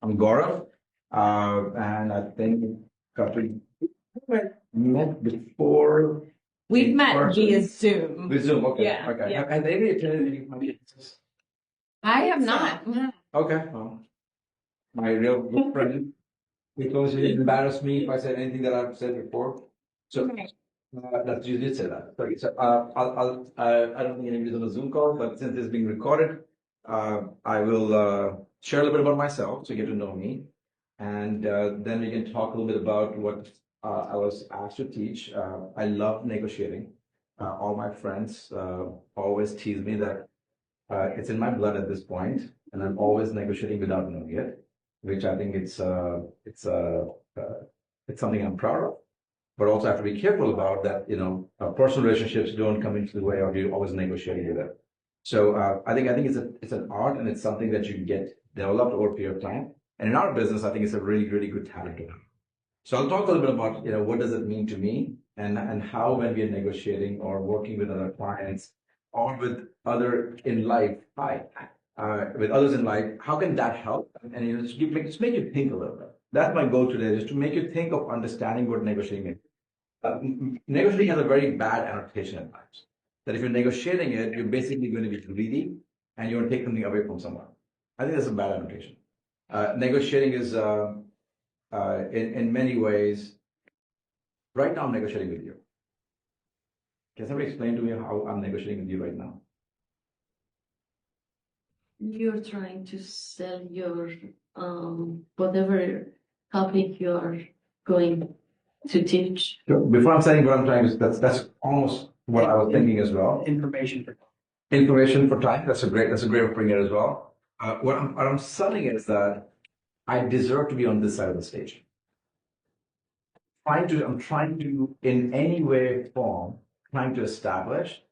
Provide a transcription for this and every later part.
I'm Gaurav, and I think couple met before. We've in met person. via Zoom. With Zoom, okay, Yeah, okay. yeah. Have they attended any of my classes? I have not. Okay, well, my real good friend, because it embarrassed me if I said anything that I've said before. So that you did say that. Sorry. So I don't think anybody's on a Zoom call, but since it's being recorded, I will share a little bit about myself so you get to know me, and then we can talk a little bit about what I was asked to teach. I love negotiating. All my friends always tease me that it's in my blood at this point, and I'm always negotiating without knowing it, which I think it's something I'm proud of, but also have to be careful about that. Personal relationships don't come into the way of you always negotiating with it. So I think it's an art, and it's something that you get developed over a period of time. And in our business, I think it's a really, really good talent to have. So I'll talk a little bit about what does it mean to me, and how when we are negotiating or working with other clients or with other in life, with others in life, how can that help? And just make you think a little bit. That's my goal today, is to make you think of understanding what negotiating is. Negotiating has a very bad annotation at times. That if you're negotiating it, you're basically going to be greedy and you want to take something away from someone. I think that's a bad annotation. Negotiating is, in many ways, right now I'm negotiating with you. Can somebody explain to me how I'm negotiating with you right now? You're trying to sell your whatever topic you're going to teach. So before I'm saying what I'm trying to, that's almost what I was thinking as well. Information For time. That's a great way of putting it as well. What I'm selling is that I deserve to be on this side of the stage. I'm trying to, in any way, form, trying to establish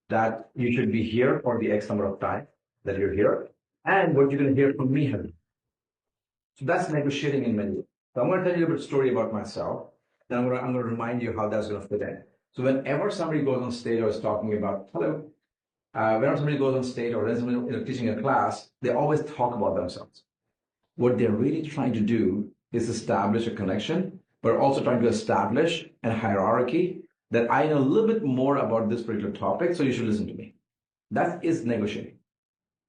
that you should be here for the X number of time that you're here, and what you're going to hear from me. So that's negotiating in many ways. So I'm going to tell you a bit of story about myself. Then I'm going to remind you how that's going to fit in. So whenever somebody goes on stage or is talking about, whenever somebody goes on stage or is teaching a class, they always talk about themselves. What they're really trying to do is establish a connection, but also trying to establish a hierarchy that I know a little bit more about this particular topic, so you should listen to me. That is negotiating.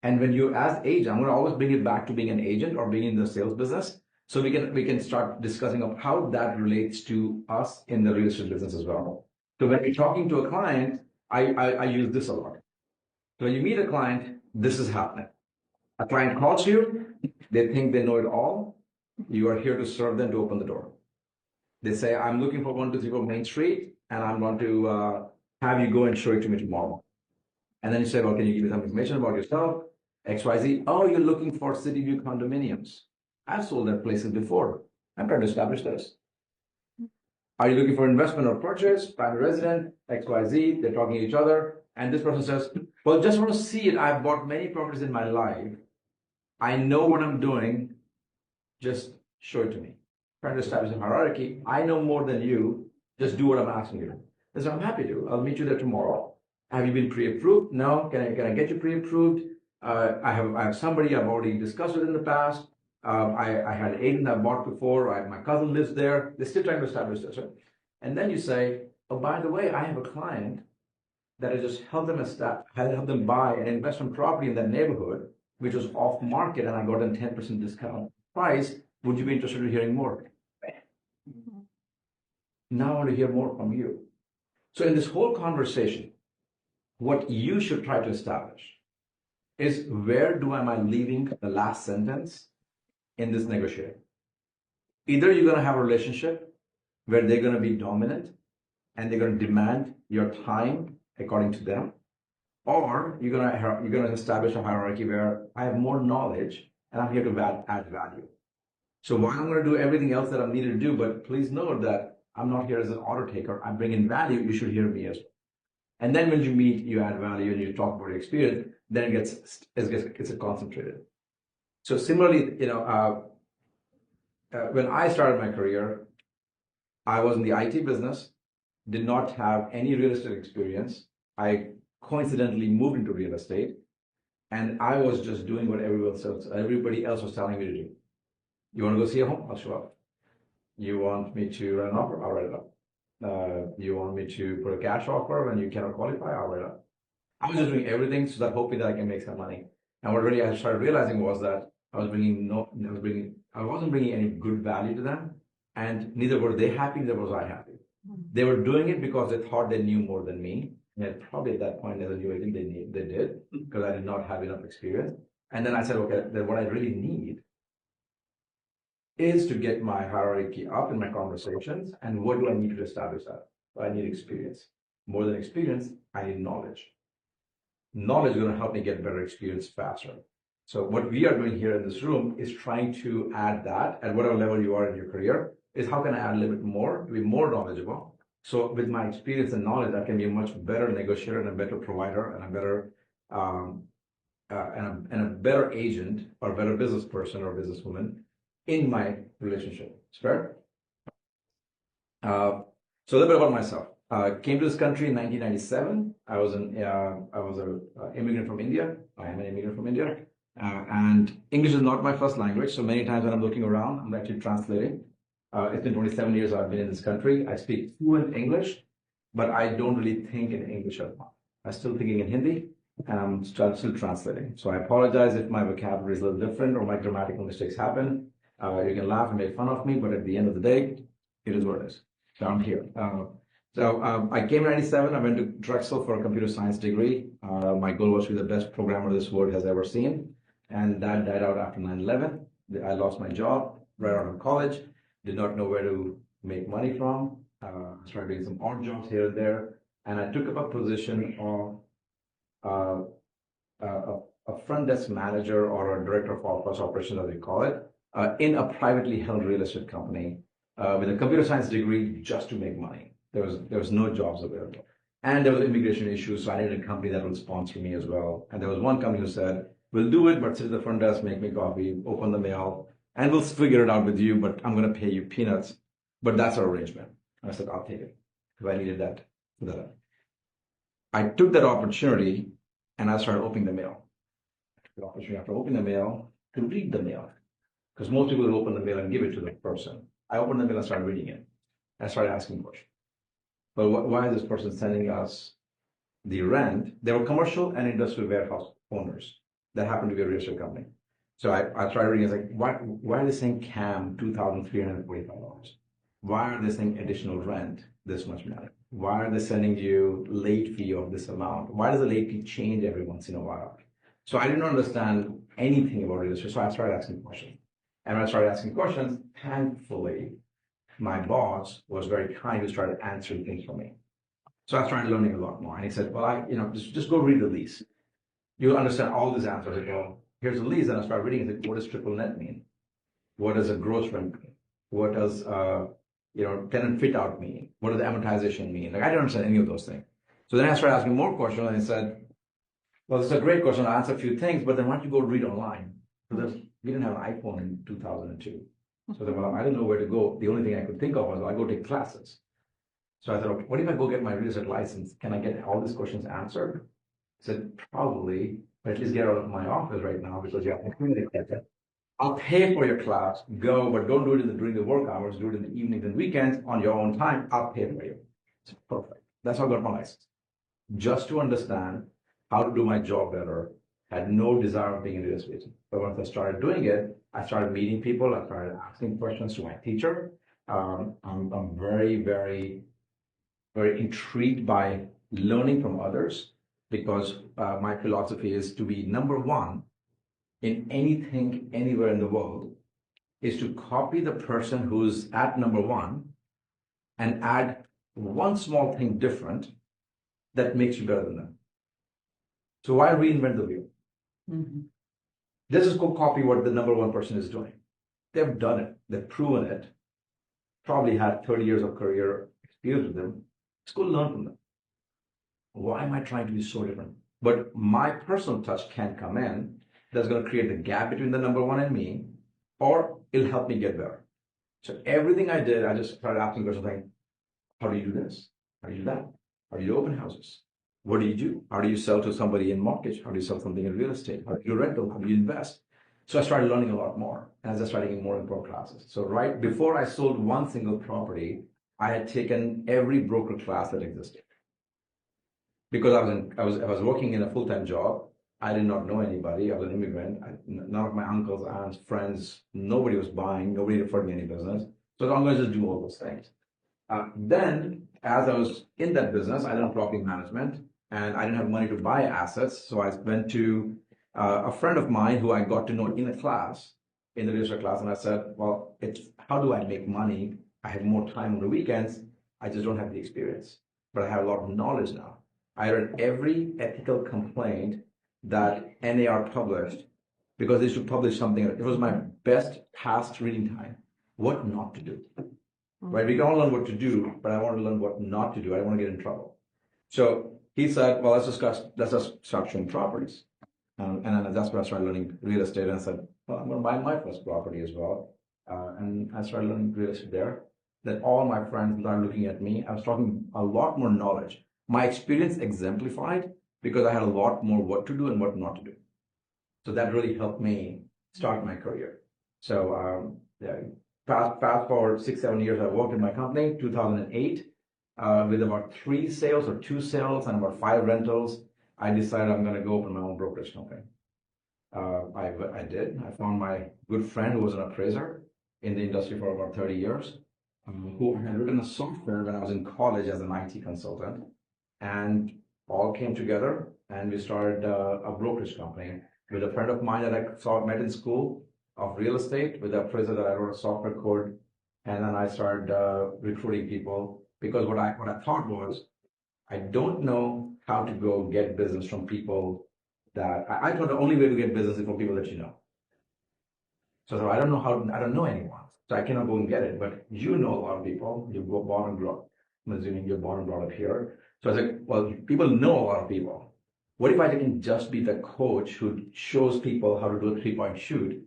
And when you as agent, I'm going to always bring it back to being an agent or being in the sales business, so we can start discussing of how that relates to us in the real estate business as well. So when we're talking to a client, I use this a lot. So when you meet a client, this is happening. A client calls you, they think they know it all. You are here to serve them, to open the door. They say, I'm looking for 1234 Main Street, and I want to have you go and show it to me tomorrow. And then you say, well, can you give me some information about yourself? XYZ. Oh, you're looking for City View condominiums. I've sold that places before. I'm trying to establish this. Are you looking for investment or purchase? Private resident, XYZ. They're talking to each other. And this person says, well, just want to see it. I've bought many properties in my life. I know what I'm doing. Just show it to me. Trying to establish a hierarchy. I know more than you. Just do what I'm asking you. And so I'm happy to. I'll meet you there tomorrow. Have you been pre-approved? No. Can I get you pre-approved? I have somebody I've already discussed with in the past. I had an agent I bought before. My cousin lives there. They're still trying to establish this, right? And then you say, oh, by the way, I have a client that I just helped them buy an investment property in that neighborhood, which was off market, and I got a 10% discount price. Would you be interested in hearing more? Now I want to hear more from you. So in this whole conversation, what you should try to establish is, where am I leaving the last sentence in this negotiating? Either you're going to have a relationship where they're going to be dominant and they're going to demand your time according to them, or you're going to establish a hierarchy where I have more knowledge and I'm here to add value. So while I'm going to do everything else that I'm needed to do, but please note that I'm not here as an order taker. I'm bringing value. You should hear me as well. And then when you meet, you add value and you talk about your experience, then it gets concentrated. So similarly, when I started my career, I was in the IT business, did not have any real estate experience. I coincidentally moved into real estate, and I was just doing what everybody else was telling me to do. You want to go see a home? I'll show up. You want me to run an offer? I'll write it up. You want me to put a cash offer when you cannot qualify? I'll write it up. I was just doing everything so that hoping that I can make some money. And what really I started realizing was that I wasn't bringing any good value to them, and neither were they happy, neither was I happy. They were doing it because they thought they knew more than me. And probably at that point, as a new agent, they did, because I did not have enough experience. And then I said, okay, then what I really need is to get my hierarchy up in my conversations. And what do I need to establish that? I need experience. More than experience, I need knowledge. Knowledge is going to help me get better experience faster. So what we are doing here in this room is trying to add that at whatever level you are in your career, is how can I add a little bit more to be more knowledgeable? So with my experience and knowledge, I can be a much better negotiator and a better provider and a better and a better agent or better business person or businesswoman in my relationship. It's fair? So a little bit about myself. Came to this country in 1997. I was an immigrant from India. I am an immigrant from India. And English is not my first language. So many times when I'm looking around, I'm actually translating. It's been 27 years I've been in this country. I speak fluent English, but I don't really think in English at all. I'm still thinking in Hindi, and I'm still translating. So I apologize if my vocabulary is a little different or my grammatical mistakes happen. You can laugh and make fun of me, but at the end of the day, it is what it is. So I'm here. I came in 97. I went to Drexel for a computer science degree. My goal was to be the best programmer this world has ever seen. And that died out after 9/11. I lost my job right out of college. Did not know where to make money from. Started doing some odd jobs here and there. And I took up a position of a front desk manager or a director of office operations, as we call it, in a privately held real estate company with a computer science degree just to make money. There was no jobs available. And there was immigration issues, so I needed a company that would sponsor me as well. And there was one company who said, we'll do it, but sit at the front desk, make me coffee, open the mail, and we'll figure it out with you, but I'm going to pay you peanuts. But that's our arrangement. I said, I'll take it, because I needed that. I took that opportunity, and I started opening the mail. I took the opportunity after opening the mail to read the mail, because most people will open the mail and give it to the person. I opened the mail and started reading it. I started asking questions. But why is this person sending us the rent? They were commercial and industrial warehouse owners that happened to be a real estate company. So I tried reading. I was like, why are they saying CAM $2,345? Why are they saying additional rent this much money? Why are they sending you late fee of this amount? Why does the late fee change every once in a while? So I didn't understand anything about real estate. So I started asking questions. And when I started asking questions, thankfully, my boss was very kind to start answering things for me. So I started learning a lot more. And he said, well, just go read the lease. You'll understand all these answers. I go, here's the lease. And I started reading. I said, what does triple net mean? What does a gross rent mean? What does tenant fit out mean? What does amortization mean? Like I didn't understand any of those things. So then I started asking more questions, and I said, well, this is a great question. I'll answer a few things, but then why don't you go read online? Because we didn't have an iPhone in 2002. So then, well, I didn't know where to go. The only thing I could think of was, well, I go take classes. So I thought, okay, what if I go get my real estate license? Can I get all these questions answered? I said, probably, but at least get out of my office right now because you have to communicate that. I'll pay for your class, go, but don't do it during the work hours, do it in the evenings and weekends on your own time. I'll pay for you. It's perfect. That's how I got my license. Just to understand how to do my job better. Had no desire of being in real estate. But once I started doing it, I started meeting people. I started asking questions to my teacher. I'm very, very, very intrigued by learning from others because my philosophy is to be number one in anything, anywhere in the world, is to copy the person who's at number one and add one small thing different that makes you better than them. So why reinvent the wheel? Mm-hmm. Let's just go copy what the number one person is doing. They've done it. They've proven it. Probably had 30 years of career experience with them. Let's go learn from them. Why am I trying to be so different? But my personal touch can come in. That's going to create the gap between the number one and me, or it'll help me get better. So everything I did, I just started asking questions like, how do you do this? How do you do that? How do you open houses? What do you do? How do you sell to somebody in mortgage? How do you sell something in real estate? How do you rental? How do you invest? So I started learning a lot more as I started getting more and more classes. So right before I sold one single property, I had taken every broker class that existed because I was working in a full-time job. I did not know anybody. I was an immigrant. None of my uncles, aunts, friends, nobody was buying. Nobody referred me any business. So I'm going to just do all those things. Then, as I was in that business, I learned property management, and I didn't have money to buy assets. So I went to a friend of mine who I got to know in a class, in the real estate class, and I said, "Well, it's how do I make money? I have more time on the weekends. I just don't have the experience, but I have a lot of knowledge now. I read every ethical complaint that NAR published because they should publish something. It was my best past reading time. What not to do." Right? We can all learn what to do, but I want to learn what not to do. I don't want to get in trouble. So he said, well, let's just start showing properties. And then that's where I started learning real estate. And I said, well, I'm going to buy my first property as well. And I started learning real estate there. Then all my friends started looking at me. I was talking a lot more knowledge. My experience exemplified because I had a lot more what to do and what not to do. So that really helped me start my career. So yeah, fast forward 6-7 years, I worked in my company, 2008, with about 3 sales or 2 sales and about 5 rentals. I decided I'm going to go open my own brokerage company. I did. I found my good friend who was an appraiser in the industry for about 30 years, who had written a software when I was in college as an IT consultant, and all came together and we started a brokerage company with a friend of mine that I met in school of real estate, with the appraiser that I wrote a software code, and then I started recruiting people because what I thought was I don't know how to go get business from people that I thought the only way to get business is from people that you know. So I don't know anyone, so I cannot go and get it. But you know a lot of people. You go born and grow up. I'm assuming you're born and brought up here. So I was like, well, people know a lot of people. What if I can just be the coach who shows people how to do a 3-point shoot?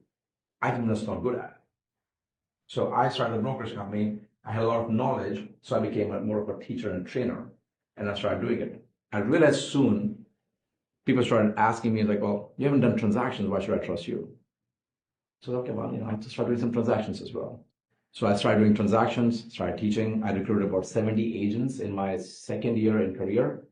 I'm just not good at it. So I started a brokerage company. I had a lot of knowledge, so I became more of a teacher and trainer, and I started doing it. I realized soon people started asking me like, well, you haven't done transactions. Why should I trust you? So okay, well, I have to start doing some transactions as well. So I started doing transactions, started teaching. I recruited about 70 agents in my second year in career,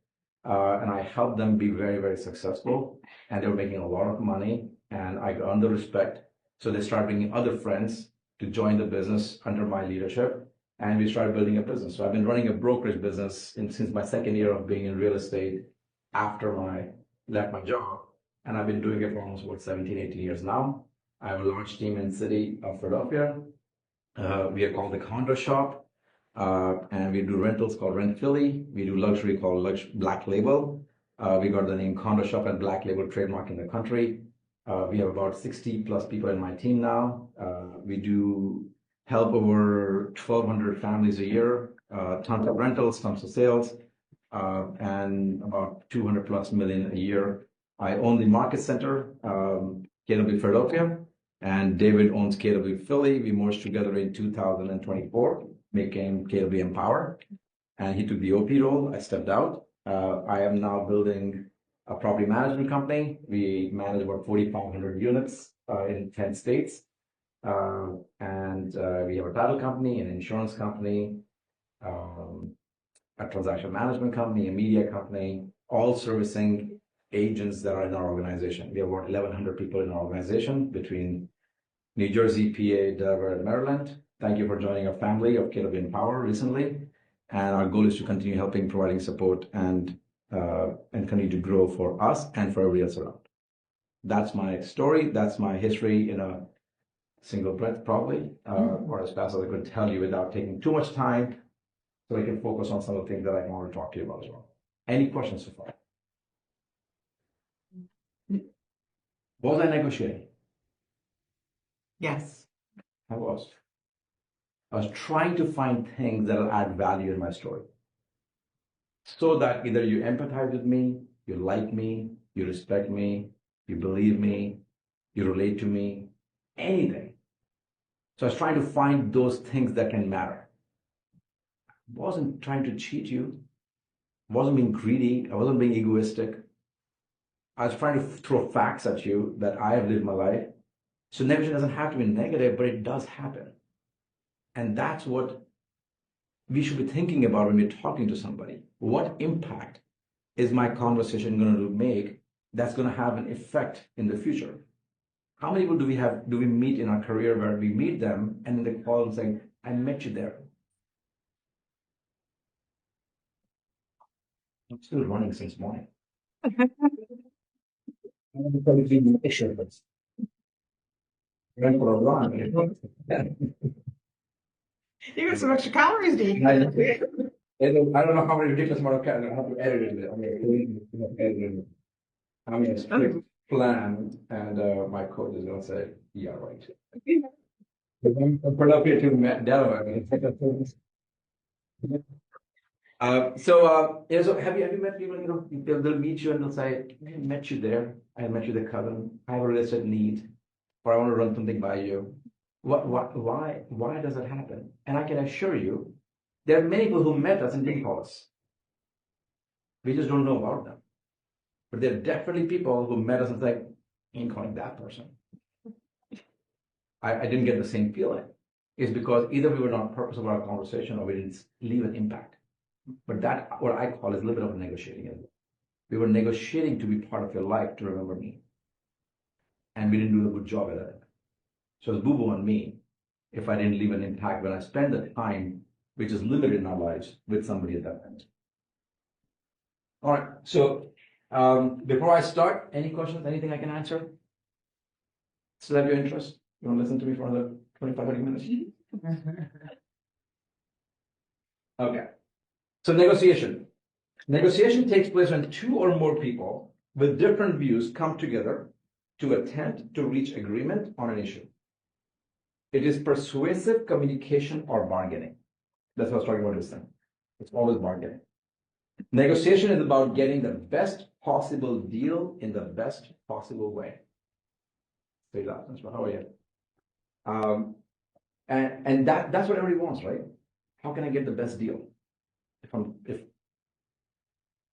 and I helped them be very, very successful. And they were making a lot of money, and I earned the respect. So they started bringing other friends to join the business under my leadership, and we started building a business. So I've been running a brokerage business since my second year of being in real estate after I left my job, and I've been doing it for almost 17, 18 years now. I have a large team in the city of Philadelphia. We are called the Condo Shop, and we do rentals called Rent Philly. We do luxury called Black Label. We got the name Condo Shop and Black Label trademark in the country. We have about 60 plus people in my team now. We do help over 1,200 families a year, tons of rentals, tons of sales, and about 200 plus million a year. I own the market center, KW Philadelphia, and David owns KW Philly. We merged together in 2024, became KW Empower, and he took the OP role. I stepped out. I am now building a property management company. We manage about 4,500 units in 10 states. And we have a title company, an insurance company, a transaction management company, a media company, all servicing agents that are in our organization. We have about 1,100 people in our organization between New Jersey, PA, Delaware, and Maryland. Thank you for joining our family of KW Empower recently. And our goal is to continue helping, providing support, and continue to grow for us and for everybody else around. That's my story. That's my history in a single breath, probably, or as fast as I could tell you without taking too much time, so I can focus on some of the things that I want to talk to you about as well. Any questions so far? Was I negotiating? Yes. I was. I was trying to find things that will add value in my story, so that either you empathize with me, you like me, you respect me, you believe me, you relate to me, anything. So I was trying to find those things that can matter. I wasn't trying to cheat you. I wasn't being greedy. I wasn't being egoistic. I was trying to throw facts at you that I have lived my life, So negotiation doesn't have to be negative, but it does happen. And that's what we should be thinking about when we're talking to somebody. What impact is my conversation going to make that's going to have an effect in the future? How many people do we meet in our career where we meet them and they call and say, I met you there. I'm still running since morning. I'm probably ran for a run. You got some extra calories, Dave. I don't know how many ridiculous amount of calories I have to edit it. I mean, I'm in a strict plan, and my coach is going to say, yeah, right. I'm put up here to Delaware. So have you met people, they'll meet you and they'll say, I met you there. I met you the cousin. I have a real need, or I want to run something by you. Why does that happen? And I can assure you, there are many people who met us and didn't call us. We just don't know about them. But there are definitely people who met us and say, I ain't calling that person. I didn't get the same feeling. It's because either we were not purpose of our conversation or we didn't leave an impact. But that, what I call, is a little bit of negotiating. We were negotiating to be part of your life, to remember me. And we didn't do a good job at it. So it's boo-boo on me if I didn't leave an impact when I spend the time, which is limited in our lives, with somebody at that point. All right, so before I start, any questions, anything I can answer? Still have your interest? You want to listen to me for another 25, 30 minutes? Okay. So negotiation. Negotiation takes place when two or more people with different views come together to attempt to reach agreement on an issue. It is persuasive communication or bargaining. That's what I was talking about this thing. It's always bargaining. Negotiation is about getting the best possible deal in the best possible way. Say that. How are you? And that's what everybody wants, right? How can I get the best deal? If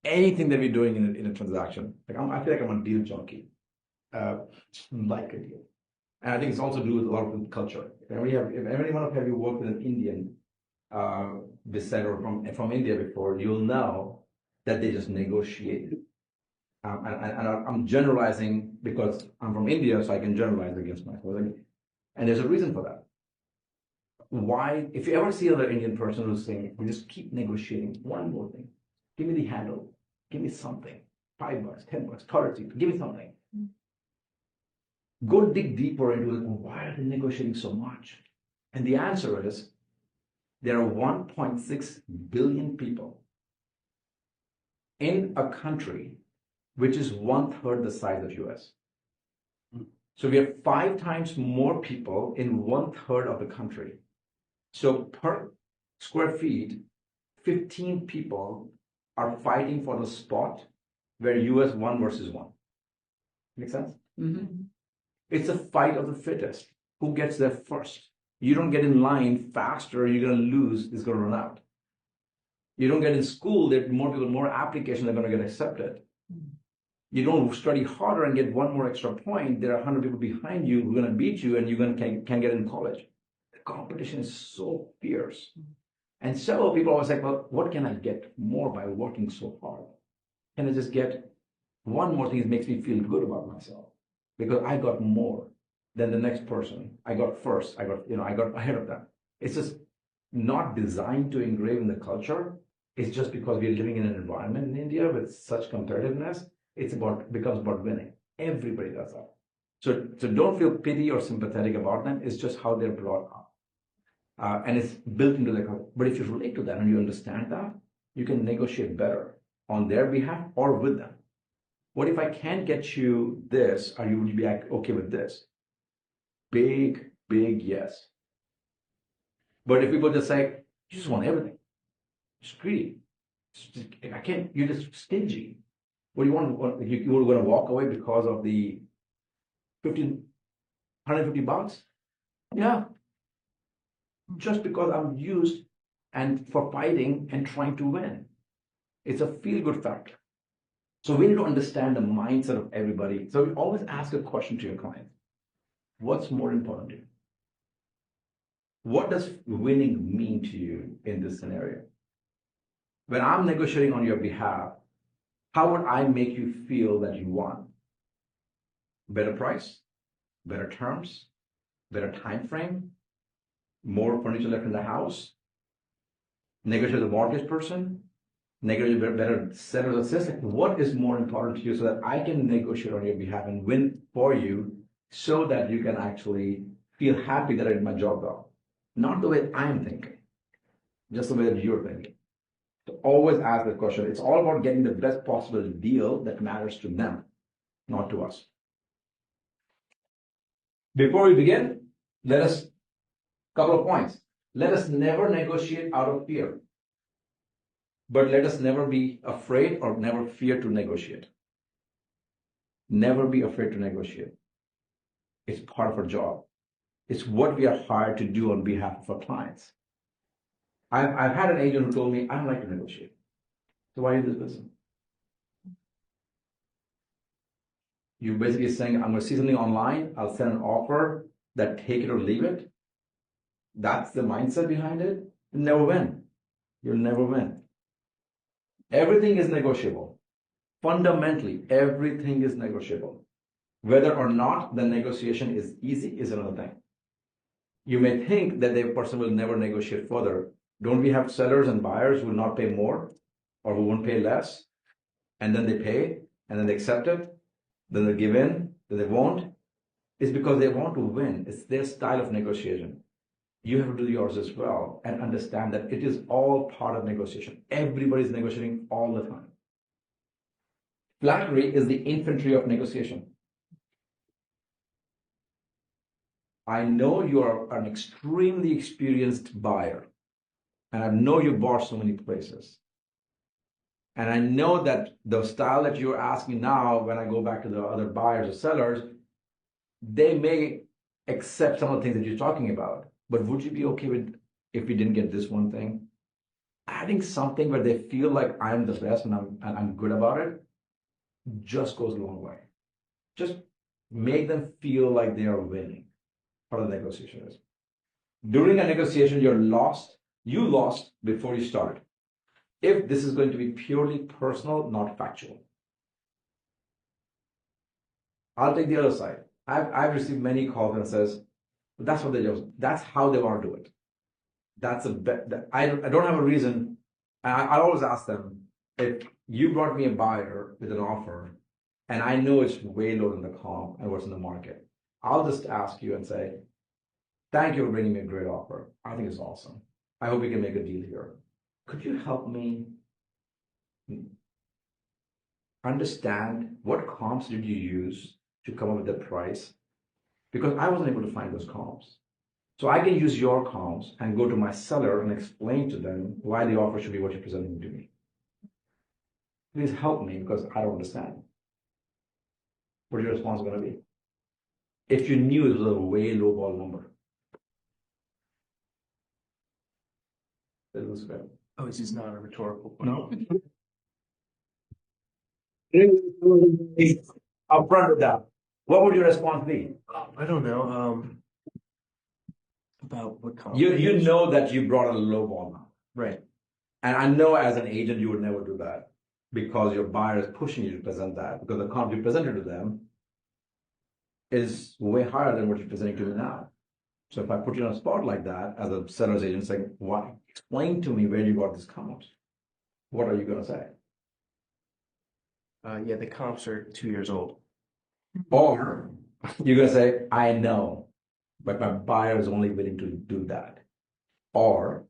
anything that we're doing in a transaction, I feel like I'm a deal junkie. Like a deal. And I think it's also to do with a lot of culture. If any one of you worked with an Indian descent or from India before, you'll know that they just negotiate. And I'm generalizing because I'm from India, so I can generalize against myself. And there's a reason for that. Why, if you ever see another Indian person who's saying, we just keep negotiating one more thing, give me the handle, give me something, $5, $10, currency, give me something. Go dig deeper into it. Why are they negotiating so much? And the answer is there are 1.6 billion people in a country which is 1/3 the size of US. So we have 5 times more people in 1/3 of the country. So per square feet, 15 people are fighting for the spot where US 1 versus 1. Make sense? Mm-hmm. It's a fight of the fittest. Who gets there first? You don't get in line faster, you're going to lose, it's going to run out. You don't get in school, there are more people, more applications are going to get accepted. You don't study harder and get one more extra point, there are 100 people behind you who are going to beat you and you can't get in college. The competition is so fierce. And several people always say, well, what can I get more by working so hard? Can I just get one more thing that makes me feel good about myself? Because I got more than the next person. I got first. I got ahead of them. It's just not designed to engrave in the culture. It's just because we're living in an environment in India with such competitiveness. Becomes about winning. Everybody does that. So don't feel pity or sympathetic about them. It's just how they're brought up. And it's built into their culture. But if you relate to that and you understand that, you can negotiate better on their behalf or with them. What if I can't get you this? Would you be okay with this? Big yes. But if people just say, you just want everything, just greedy. I can't, you're just stingy. What do you want? You were going to walk away because of the $150? Yeah. Just because I'm used and for fighting and trying to win. It's a feel-good factor. So we need to understand the mindset of everybody. So we always ask a question to your client. What's more important to you? What does winning mean to you in this scenario? When I'm negotiating on your behalf, how would I make you feel that you won? Better price, better terms, better time frame, more furniture left in the house, negotiate with the mortgage person, negotiate better seller's assistant. What is more important to you so that I can negotiate on your behalf and win for you so that you can actually feel happy that I did my job well? Not the way I'm thinking, just the way that you're thinking. So always ask that question. It's all about getting the best possible deal that matters to them, not to us. Before we begin, couple of points. Let us never negotiate out of fear, but let us never be afraid or never fear to negotiate. Never be afraid to negotiate. It's part of our job. It's what we are hired to do on behalf of our clients. I've had an agent who told me, I don't like to negotiate. So why do this business? You're basically saying, I'm going to see something online, I'll send an offer that take it or leave it. That's the mindset behind it. You'll never win. You'll never win. Everything is negotiable. Fundamentally, everything is negotiable. Whether or not the negotiation is easy is another thing. You may think that the person will never negotiate further. Don't we have sellers and buyers who will not pay more or who won't pay less? And then they pay, and then they accept it, then they give in, then they won't. It's because they want to win. It's their style of negotiation. You have to do yours as well and understand that it is all part of negotiation. Everybody's negotiating all the time. Flattery is the infantry of negotiation. I know you are an extremely experienced buyer, and I know you bought so many places. And I know that the style that you're asking now, when I go back to the other buyers or sellers, they may accept some of the things that you're talking about. But would you be okay with if we didn't get this one thing? Adding something where they feel like I'm the best and I'm good about it just goes a long way. Just make them feel like they are winning. Part of the negotiation is. During a negotiation, you lost before you started. If this is going to be purely personal, not factual. I'll take the other side. I've received many calls and says, that's what they do. That's how they want to do it. I don't have a reason. I always ask them, if you brought me a buyer with an offer, and I know it's way lower than the comp and what's in the market, I'll just ask you and say, thank you for bringing me a great offer. I think it's awesome. I hope we can make a deal here. Could you help me understand what comps did you use to come up with that price? Because I wasn't able to find those comps. So I can use your comps and go to my seller and explain to them why the offer should be what you're presenting to me. Please help me because I don't understand. What your response going to be? If you knew it was a way low ball number. It was fair. Oh, this is not a rhetorical question. No. Upfront with that. What would your response be? I don't know. About what kind. You know that you brought a low ball now. Right. And I know as an agent you would never do that because your buyer is pushing you to present that because the comp you presented to them is way higher than what you're presenting to me now. So if I put you on a spot like that as a seller's agent saying, why? Explain to me where you got this comp. What are you going to say? Yeah, the comps are 2 years old. Or you're going to say, I know, but my buyer is only willing to do that. Or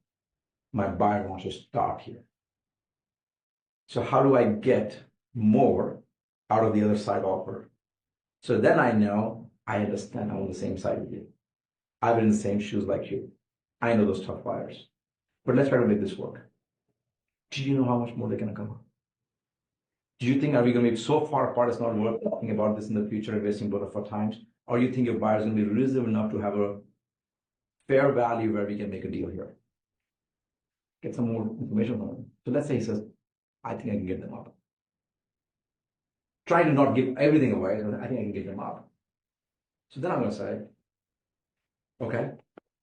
my buyer wants to stop here. So how do I get more out of the other side offer? So then I know I understand I'm on the same side with you. I've been in the same shoes like you. I know those tough buyers. But let's try to make this work. Do you know how much more they're going to come up? Do you think are we going to be so far apart it's not worth talking about this in the future and wasting both of our times? Or you think your buyer is going to be reasonable enough to have a fair value where we can make a deal here? Get some more information from him. So let's say he says, I think I can get them up. Try to not give everything away. I think I can get them up. So then I'm going to say, Okay.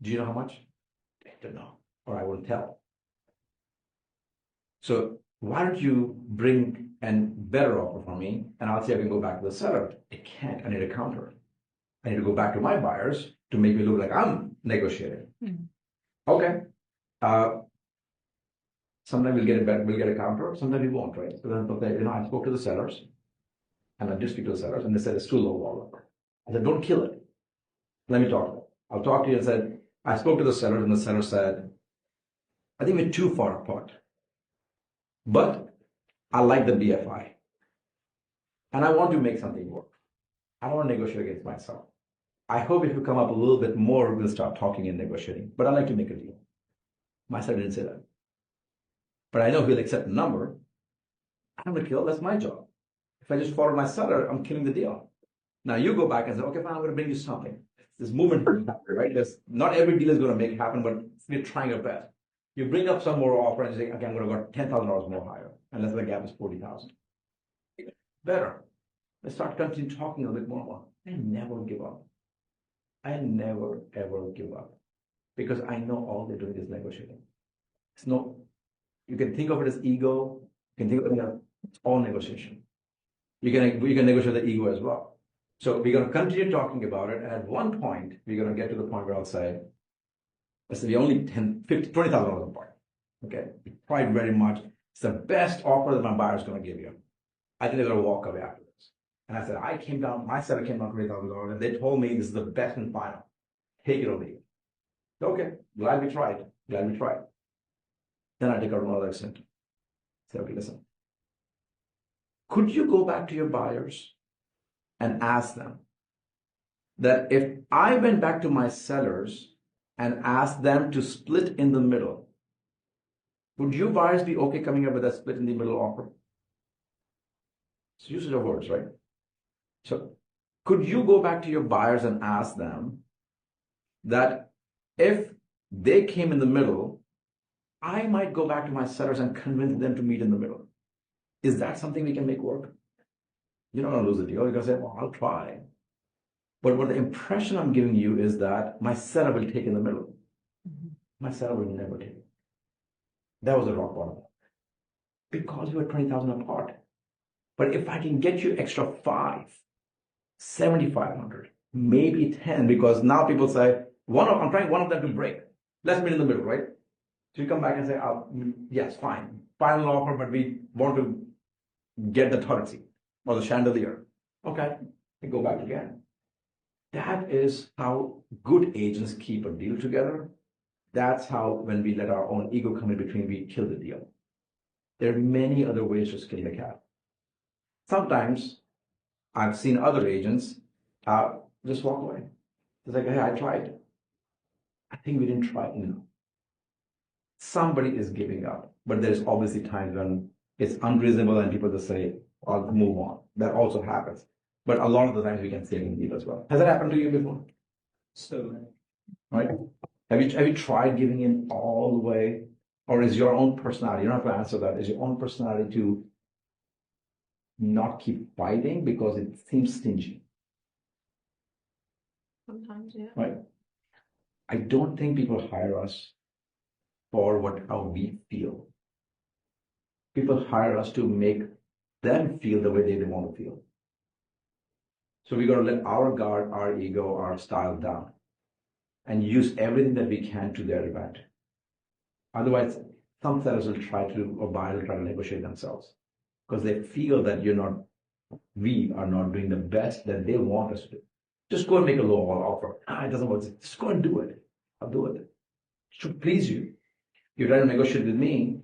Do you know how much? I don't know, or I won't tell. So why don't you bring a better offer for me, and I'll see if I can go back to the seller. I can't. I need a counter. I need to go back to my buyers to make me look like I'm negotiating. Mhm. Okay. Sometimes we'll get a counter, sometimes we won't, right? So then, I spoke to the sellers, and I did speak to the sellers, and they said it's too low wall. I said, don't kill it. Let me talk to them. I'll talk to you. And said, I spoke to the sellers, and the seller said, I think we're too far apart. But I like the BFI. And I want to make something work. I don't want to negotiate against myself. I hope if you come up a little bit more, we'll start talking and negotiating. But I like to make a deal. My seller didn't say that. But I know he'll accept the number. I'm going to kill. That's my job. If I just follow my seller, I'm killing the deal. Now you go back and say, okay, fine, I'm going to bring you something. This movement, right? Not every deal is going to make it happen, but we're trying our best. You bring up some more offer and say, okay, I'm going to go $10,000 more higher, unless the gap is 40,000. Better. Let's start continue talking a bit more. I never give up. I never ever give up because I know all they're doing is negotiating. It's no, you can think of it as ego. You can think of it as it's all negotiation. You can negotiate the ego as well. So we're going to continue talking about it. And at one point, we're going to get to the point where I'll say, let's say we only $20,000 apart. Okay. We tried very much. It's the best offer that my buyer is going to give you. I think they're going to walk away after this. And I said, my seller came down $20,000 and they told me this is the best and final. Take it or leave it. Okay. Glad we tried. Then I take out another accent. Say, okay, listen. Could you go back to your buyers and ask them that if I went back to my sellers and asked them to split in the middle, would you buyers be okay coming up with a split in the middle offer? It's usage of words, right? So could you go back to your buyers and ask them that if they came in the middle, I might go back to my sellers and convince them to meet in the middle. Is that something we can make work? You're not going to lose the deal. You're going to say, well, I'll try. But what the impression I'm giving you is that my seller will take in the middle. My seller will never take it. That was the rock bottom. Because you were 20,000 apart. But if I can get you extra 5, 7,500, maybe 10, because now people say, I'm trying one of them to break. Let's meet in the middle, right? So you come back and say, yes, fine. Final offer, but we want to get the turret seat or the chandelier. Okay, we go back again. That is how good agents keep a deal together. That's how, when we let our own ego come in between, we kill the deal. There are many other ways to skin the cat. Sometimes I've seen other agents just walk away. It's like, hey, I tried. I think we didn't try enough. Somebody is giving up, but there's obviously times when it's unreasonable and people just say, I'll move on. That also happens. But a lot of the times we can save in deal as well. Has that happened to you before? So, Right? Have you tried giving in all the way? Or is your own personality, you don't have to answer that, is your own personality to not keep fighting because it seems stingy? Sometimes, yeah. Right? I don't think people hire us for how we feel. People hire us to make them feel the way they want to feel. So we got to let our guard, our ego, our style down and use everything that we can to their advantage. Otherwise, some sellers will or buyers will try to negotiate themselves because they feel that we are not doing the best that they want us to do. Just go and make a low offer. It doesn't work. Just go and do it. I'll do it. It should please you. You try to negotiate with me,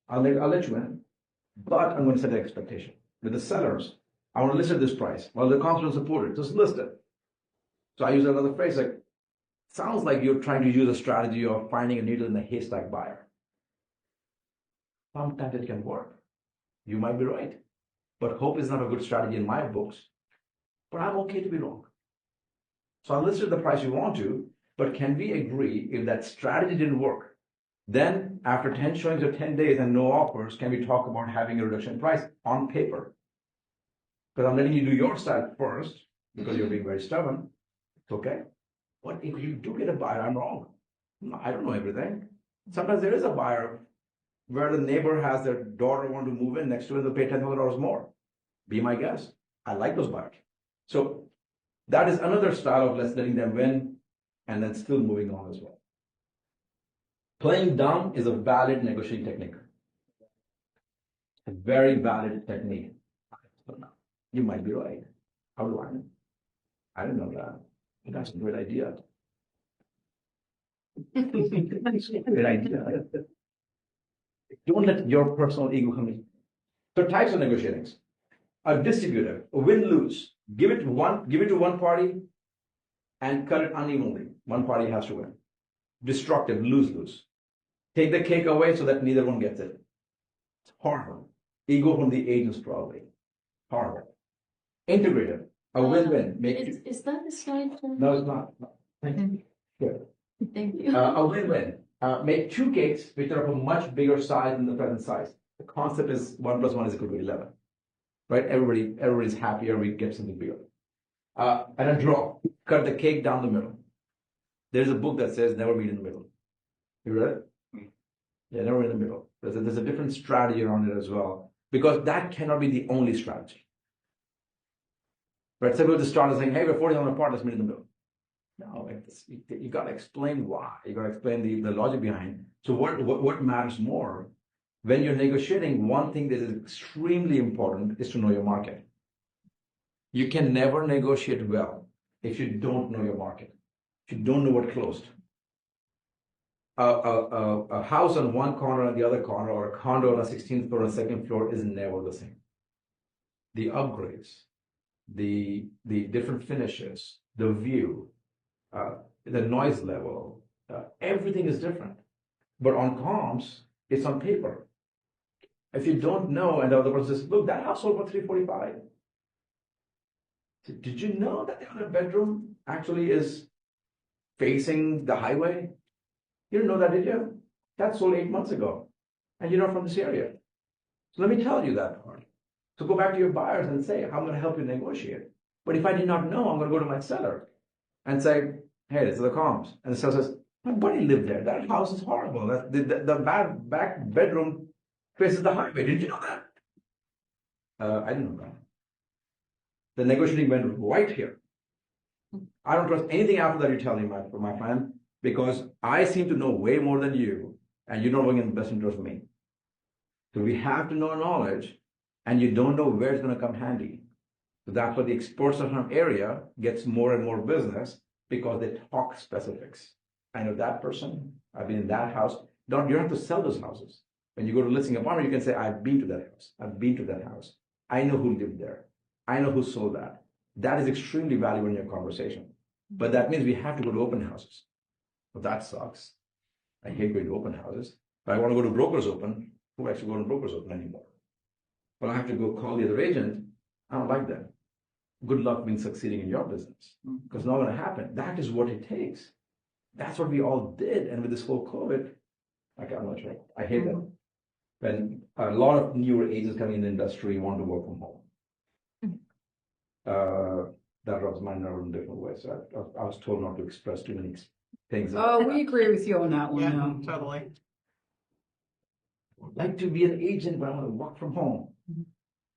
I'll let you in. But I'm going to set the expectation. With the sellers, I want to list at this price. Well, the comps don't support it. Just list it. So I use another phrase like, sounds like you're trying to use a strategy of finding a needle in a haystack buyer. Sometimes it can work. You might be right. But hope is not a good strategy in my books. But I'm okay to be wrong. So I listed the price you want to, but can we agree if that strategy didn't work? Then after 10 showings or 10 days and no offers, can we talk about having a reduction in price on paper? Because I'm letting you do your side first because you're being very stubborn. It's okay. What if you do get a buyer? I'm wrong. No, I don't know everything. Sometimes there is a buyer where the neighbor has their daughter want to move in next to it, they'll pay $10,000 more. Be my guest. I like those buyers. So that is another style of letting them win and then still moving on as well. Playing dumb is a valid negotiating technique. A very valid technique. You might be right. How do I know? I didn't know that. That's a great idea. Great idea. Don't let your personal ego come in. So types of negotiating. A distributor, a win-lose. Give it to one party and cut it unevenly. One party has to win. Destructive, lose-lose. Take the cake away so that neither one gets it. It's horrible. Ego from the agents probably. Horrible. Integrative, a win-win. Is that a slide from? No, it's not. No. Thank you. Good. Thank you. A win-win. Make two cakes which are of a much bigger size than the present size. The concept is 1 + 1 is equal to 11. Right? Everybody's happy, everybody gets something bigger. And a draw. Cut the cake down the middle. There's a book that says never meet in the middle. You read it? Yeah, never in the middle. There's a different strategy around it as well. Because that cannot be the only strategy. Right? So we'll just start saying, hey, we're 40 on apart, let's meet in the middle. No, you got to explain why. You got to explain the logic behind. So what matters more? When you're negotiating, one thing that is extremely important is to know your market. You can never negotiate well if you don't know your market. If you don't know what closed. A house on one corner and the other corner, or a condo on a 16th floor and second floor is never the same. The upgrades, the different finishes, the view, the noise level, everything is different. But on comms, it's on paper. If you don't know, and the other person says, look, that house sold for $345. Did you know that the other bedroom actually is facing the highway? You didn't know that, did you? That sold 8 months ago. And you're not from this area. So let me tell you that part. So go back to your buyers and say, I'm going to help you negotiate. But if I did not know, I'm going to go to my seller and say, hey, this is the comms. And the seller says, my buddy lived there. That house is horrible. The bad back bedroom faces the highway. Did you know that? I didn't know that. The negotiating went right here. I don't trust anything after that you tell me, my friend, because I seem to know way more than you, and you're not working in the best interest of me. So we have to know knowledge, and you don't know where it's going to come handy. So that's why the experts of some area gets more and more business because they talk specifics. I know that person. I've been in that house. You don't have to sell those houses. When you go to listing apartment, you can say, I've been to that house. I've been to that house. I know who lived there. I know who sold that. That is extremely valuable in your conversation. But that means we have to go to open houses. Well, that sucks. I hate going to open houses. But I want to go to brokers open. Who actually go to brokers open anymore? Well, I have to go call the other agent. I don't like that. Good luck being succeeding in your business. Because it's not going to happen. That is what it takes. That's what we all did. And with this whole COVID, I'm not sure. I hate that. When a lot of newer agents coming in the industry want to work from home. That rubs my nerve in a different way. So I was told not to express too many things. Oh, we agree with you on that one. Yeah, totally. I'd like to be an agent, but I want to work from home.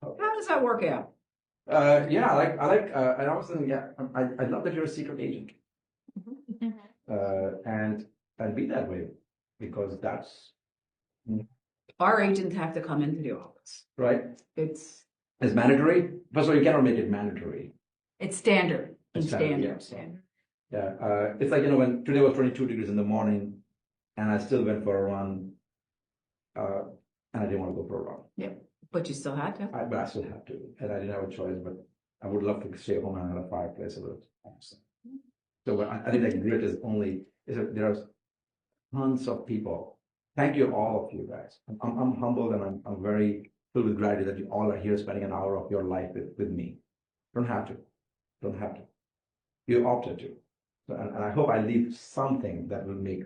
How does that work out? Yeah, and I was thinking, yeah, I love that you're a secret agent. And be that way, because that's Our agents have to come into the office. right. It's Mandatory. First of all, you cannot make it mandatory. standard. It's Standard. standard, Yeah, it's like, when today was 22 degrees in the morning, and I still went for a run, and I didn't want to go for a run. Yeah, but you still had to. But I still have to, and I didn't have a choice. But I would love to stay home and have a fireplace. So I think that grit is there are tons of people. Thank you, all of you guys. I'm humbled and I'm very filled with gratitude that you all are here spending an hour of your life with me. Don't have to. You opted to. And I hope I leave something that will make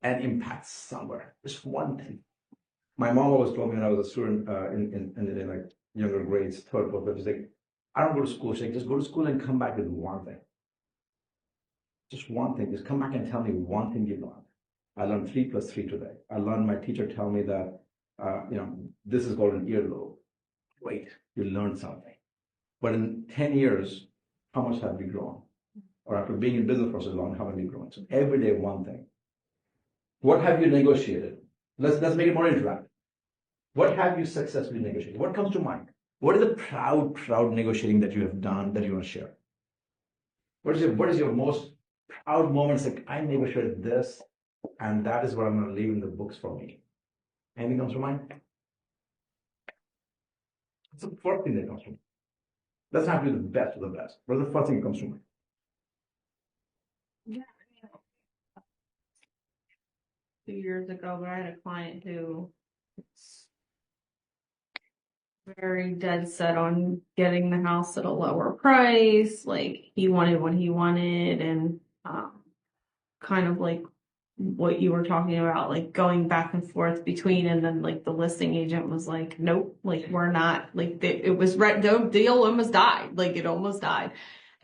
an impact somewhere. Just one thing. My mom always told me when I was a student in like younger grades, third, fourth, but she's like, I don't go to school. She's like, just go to school and come back with one thing. Just one thing. Just come back and tell me one thing you learned. I learned 3 + 3 today. I learned my teacher tell me that, this is called an earlobe. Great, you learned something. But in 10 years, how much have we grown? Or after being in business for so long, how have we grown? So every day, one thing. What have you negotiated? Let's make it more interactive. What have you successfully negotiated? What comes to mind? What is the proud negotiating that you have done that you want to share? What is your most proud moments? Like, I negotiated this, and that is what I'm going to leave in the books for me. Anything comes to mind? It's the first thing that comes to mind. Let's not do the best of the best. What is the first thing that comes to mind? Yeah. 2 years ago, I had a client who was very dead set on getting the house at a lower price. Like, he wanted what he wanted, and kind of like what you were talking about, like going back and forth between, and then like the listing agent was like, nope, like we're not, like it was right, the deal almost died, like it almost died.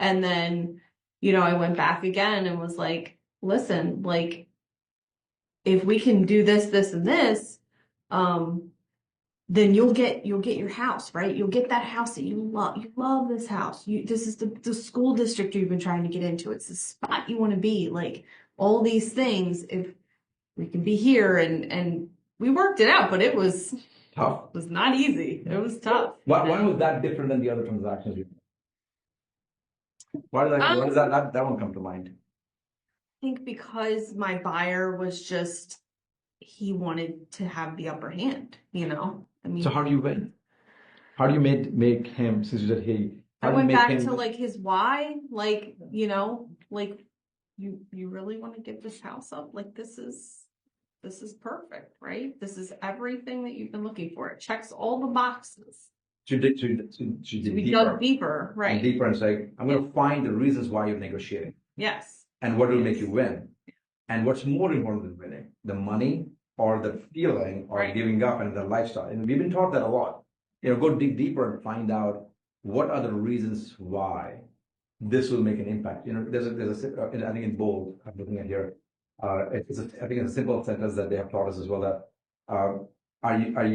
And then, I went back again and was like, listen, like if we can do this, this, and this, then you'll get your house, right? You'll get that house that you love. You love this house. This is the school district you've been trying to get into. It's the spot you want to be. Like all these things, if we can be here, and we worked it out, but it was Tough. It was not easy. It was tough. Why was that different than the other transactions? Why does that one come to mind? I think because my buyer was just, he wanted to have the upper hand, I mean, So how do you win? How do you make him, since you said he, I went back to like his why, like, like you really want to give this house up? Like this is perfect, right? This is everything that you've been looking for. It checks all the boxes. to dig We dug deeper, right? and deeper and say, I'm going to find the reasons why you're negotiating Yes. and what will make you win. And what's more important than winning, the money or the feeling or Right. giving up and the lifestyle. And we've been taught that a lot. Go dig deeper and find out what are the reasons why this will make an impact. There's a I think in bold, I'm looking at here, I think it's a simple sentence that they have taught us as well, that are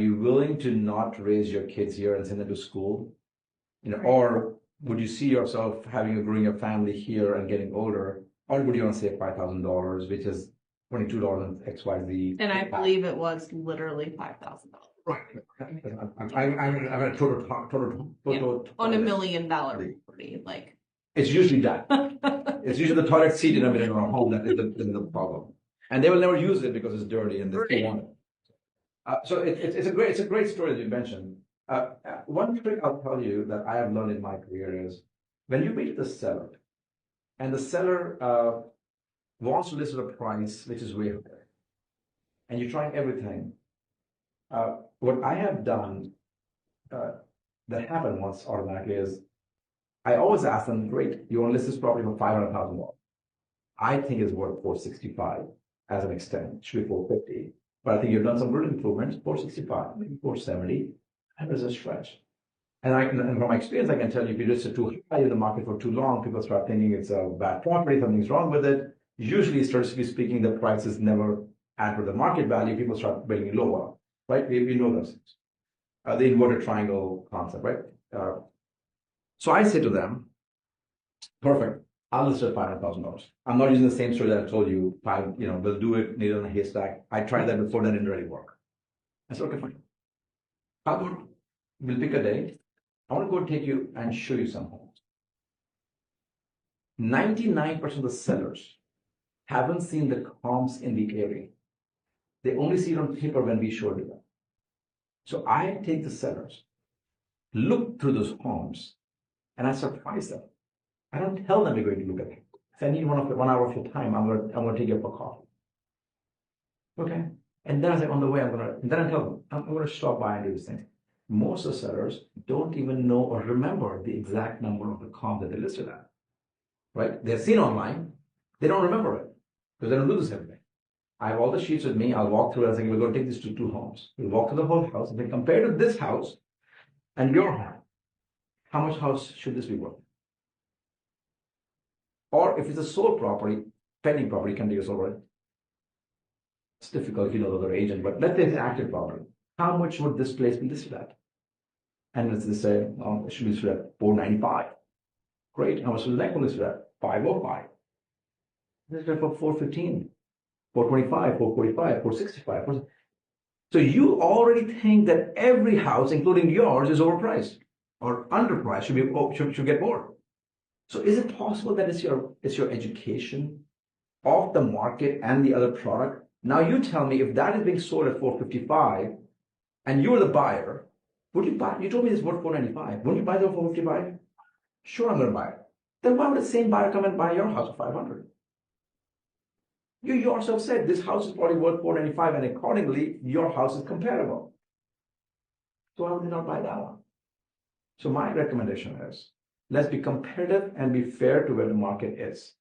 you willing to not raise your kids here and send them to school? Or would you see yourself growing your family here and getting older? Or would you want to save $5,000, which is $22 and XYZ? And I believe it was literally $5,000. Right. I'm a total On $1 million property, like. It's usually that. It's usually the toilet seat in a home that is the problem, and they will never use it because it's dirty and they still want it. So it's a great story that you mentioned. One trick I'll tell you that I have learned in my career is when you meet the seller, and the seller wants to list a price which is way higher, and you're trying everything. What I have done that happened once automatically is I always ask them, great, you want to list this property for $500,000. I think it's worth $465 as an extent, it should be $450. But I think you've done some good improvements, $465, maybe $470, and there's a stretch. And from my experience, I can tell you, if you list it too high in the market for too long, people start thinking it's a bad property, something's wrong with it. Usually, statistically speaking, the price is never at the market value, people start bidding it lower, right? We know those things. The inverted triangle concept, right? So I say to them, perfect, I'll list it at $500,000. I'm not using the same story that I told you, we'll do it, needle in a haystack. I tried that before, that didn't really work. I said, okay, fine. How about we'll pick a day. I want to go take you and show you some homes. 99% of the sellers haven't seen the comps in the area. They only see it on paper when we show it to them. So I take the sellers, look through those homes, and I surprise them. I don't tell them we're going to look at it. If I need 1 hour of your time, I'm going to take you for coffee. Okay. And then I say, on the way, then I tell them, I'm going to stop by and do this thing. Most of the sellers don't even know or remember the exact number of the comp that they listed at. Right? They've seen online. They don't remember it because they don't do this every day. I have all the sheets with me. I'll walk through and say, we're going to take this to 2 homes. We'll walk to the whole house and then compare to this house and your home. How much house should this be worth? Or Or if it's a sold property, pending property, can be a sold property. It's difficult if you know the other agent, but let's say it's an active property. How much would this place be listed at? And let's just say, oh, it should be listed at 495. Great. How much was the next one listed at? 505. This is for 415, 425, 445, 465. So you already think that every house, including yours, is overpriced or underpriced, should get more. So is it possible that it's your education of the market and the other product? Now you tell me, if that is being sold at 455 and you're the buyer, would you buy? You told me it's worth 495. Wouldn't you buy it for 455? Sure, I'm going to buy it. Then why would the same buyer come and buy your house for 500? You yourself said this house is probably worth 495, and accordingly, your house is comparable. So why would they not buy that one? So my recommendation is, let's be competitive and be fair to where the market is.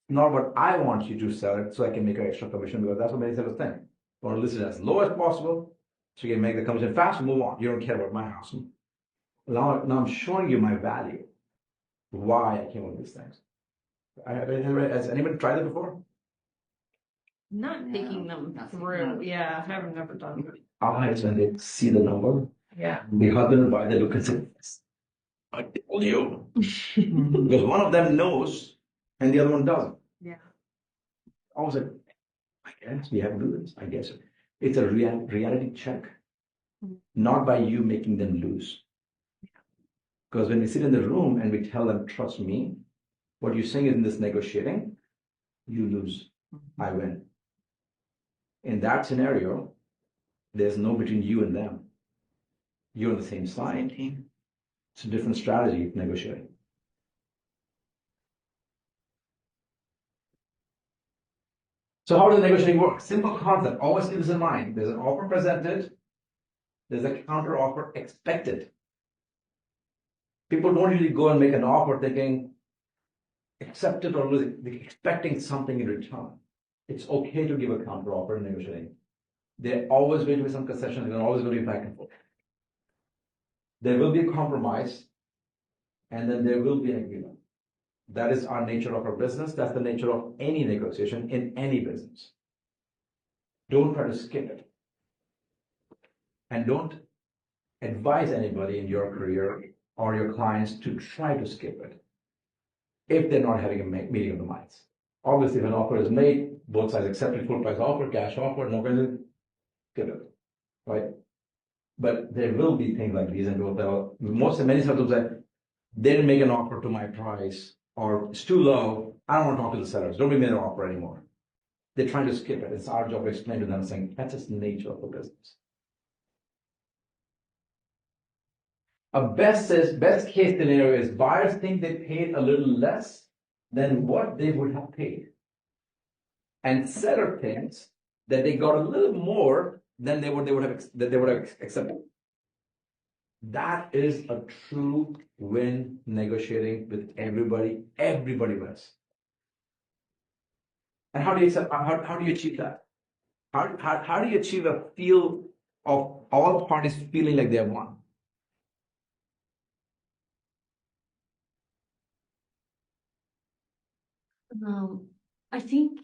Not what I want you to sell it so I can make an extra commission, because that's what many sellers think. You want to list it as low as possible so you can make the commission fast and move on. You don't care about my house. Now I'm showing you my value, why I came up with these things. Has anyone tried it before? Not No, thinking them nothing. through. Yeah, I haven't never done that. Eyes when they see the number, Yeah. the husband and wife, they look and say, I told you. Because one of them knows and the other one doesn't. Yeah. I was like, I guess we have to do this. I guess it's a reality check, not by you making them lose. Because when we sit in the room and we tell them, trust me, what you're saying is in this negotiating, you lose, I win. In that scenario, there's no between you and them. You're on the same side. It's a different strategy of negotiating. So how does negotiating work? Simple concept. Always keep this in mind. There's an offer presented. There's a counter offer expected. People don't usually go and make an offer thinking, accept it or lose it, they're expecting something in return. It's okay to give a counter offer in negotiating. There always going to be some concessions, and always going to be back and forth. There will be a compromise, and then there will be an agreement. That is our nature of our business. That's the nature of any negotiation in any business. Don't try to skip it. And don't advise anybody in your career or your clients to try to skip it if they're not having a meeting of the minds. Obviously, if an offer is made, both sides accept it, full price offer, cash offer, no going skip it, right? But there will be things like these, and many sellers that they didn't make an offer to my price, or it's too low, I don't want to talk to the sellers, don't make me an offer anymore. They're trying to skip it. It's our job to explain to them, saying that's just the nature of the business. A best case scenario is buyers think they paid a little less than what they would have paid. And seller thinks that they got a little more than they would have accepted. That is a true win negotiating with everybody. Everybody wins. And how do you achieve that? How do you achieve a feel of all parties feeling like they have won? I think,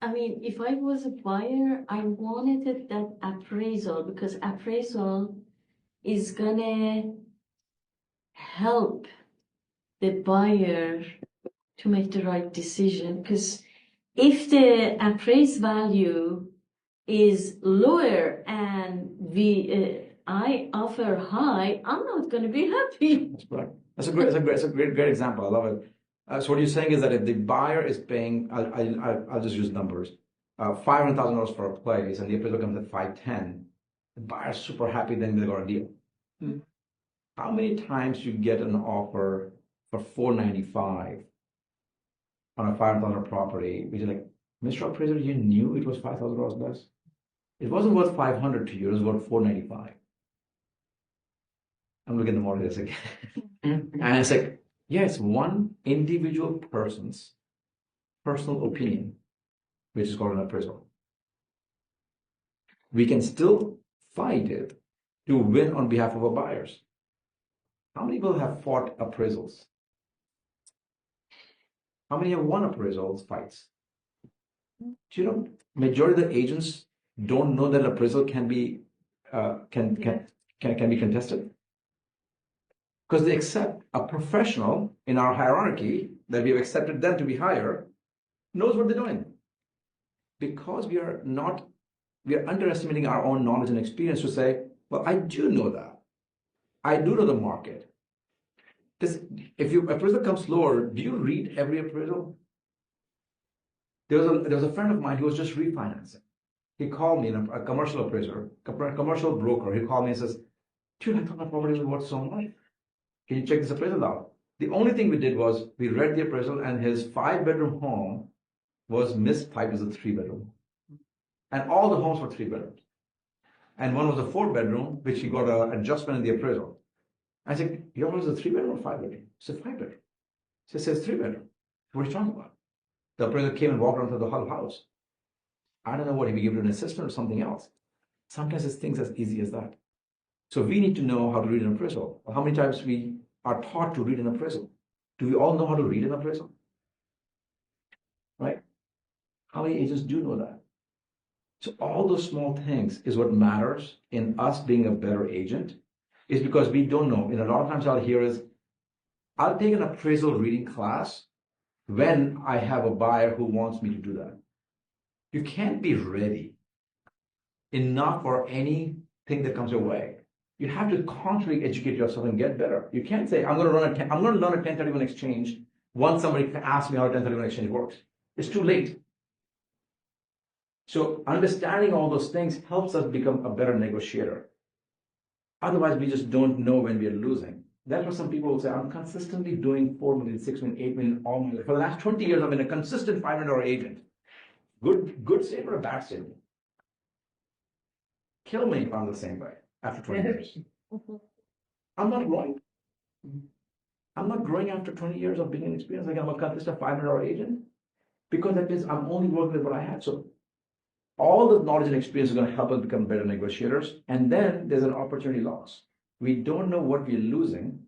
if I was a buyer, I wanted that appraisal, because appraisal is gonna help the buyer to make the right decision. Because if the appraised value is lower and I offer high, I'm not going to be happy. That's correct. That's a great example. I love it. So what you're saying is that if the buyer is paying, I'll just use numbers, $500,000 for a place, and the appraisal comes at 510, the buyer's super happy. Then they got a deal. Hmm. How many times you get an offer for 495 on a $500,000 property, which is like, Mr. Appraiser, you knew it was $5,000 less. It wasn't worth 500 to you. It was worth 495. I'm looking at the mortgage again, and it's like, yeah, it's one individual person's personal opinion, which is called an appraisal. We can still fight it to win on behalf of our buyers. How many people have fought appraisals? How many have won appraisal fights? Do you know majority of the agents don't know that appraisal can be can be contested? Because they accept a professional in our hierarchy that we have accepted them to be higher knows what they're doing. Because we are underestimating our own knowledge and experience to say, well, I do know that. I do know the market. If your appraisal comes lower, do you read every appraisal? There was a friend of mine who was just refinancing. He called me, a commercial appraiser, a commercial broker. He called me and says, dude, I thought my property was worth so much. Can you check this appraisal out? The only thing we did was we read the appraisal, and his 5-bedroom home was mistyped as a 3-bedroom. And all the homes were 3 bedrooms. And one was a 4-bedroom, which he got an adjustment in the appraisal. I said, your house is a 3-bedroom or 5-bedroom? He said, 5-bedroom. He says 3-bedroom. What are you talking about? The appraiser came and walked around through the whole house. I don't know what, if we give it an assessment or something else. Sometimes it's things as easy as that. So we need to know how to read an appraisal. How many times we are taught to read an appraisal? Do we all know how to read an appraisal? Right? How many agents do know that? So all those small things is what matters in us being a better agent, is because we don't know. And a lot of times I'll hear is, I'll take an appraisal reading class when I have a buyer who wants me to do that. You can't be ready enough for anything that comes your way. You have to constantly educate yourself and get better. You can't say, I'm going to learn a 1031 exchange once somebody asks me how a 1031 exchange works. It's too late. So understanding all those things helps us become a better negotiator. Otherwise, we just don't know when we are losing. That's what some people will say, I'm consistently doing 4 million, 6 million, 8 million all my life. For the last 20 years, I've been a consistent $500 agent. Good statement or a bad statement? Kill me if I'm the same way after 20 years. I'm not growing. I'm not growing after 20 years of being an experience. Like I'm a consistent $500 agent, because that means I'm only working with what I have. So all the knowledge and experience is going to help us become better negotiators. And then there's an opportunity loss. We don't know what we're losing,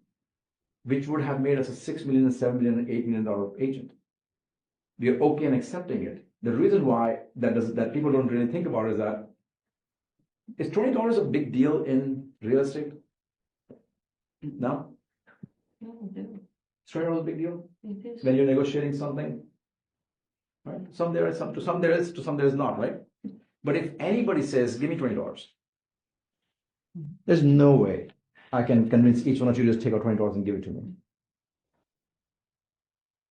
which would have made us a $6 million, $7 million, $8 million agent. We are okay in accepting it. The reason why that people don't really think about is that, is $20 a big deal in real estate? No? No, no, Is $20 a big deal it is. when you're negotiating something? Right? Some there is, to some there is, to some there is not, right? But if anybody says, give me $20, there's no way I can convince each one of you to just take out $20 and give it to me.